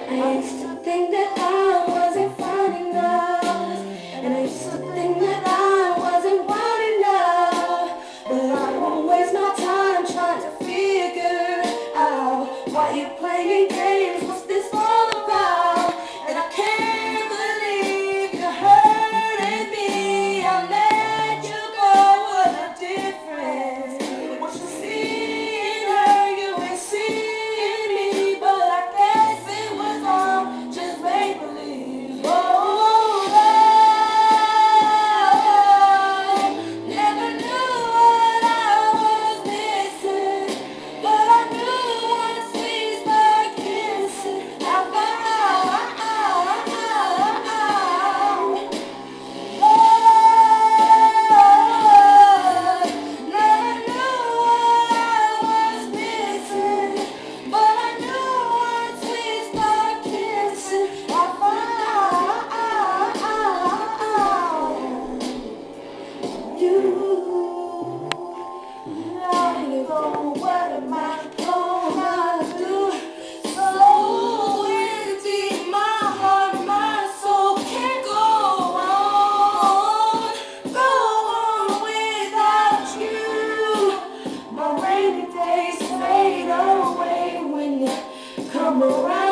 I used to think that I wasn't fine enough, and I used to think that I wasn't wild enough. But I won't waste my time trying to figure out why you're playing games. What's this all about? And I can't believe you hurting me. I let you go. What a difference. What you see in her, you ain't seeing me. But I guess it was all just make believe. Oh, I never knew what I was missing, but I knew once we start kissing, I found. What am I gonna do? So empty, my heart, my soul can't go on without you. My rainy days fade away when you come around.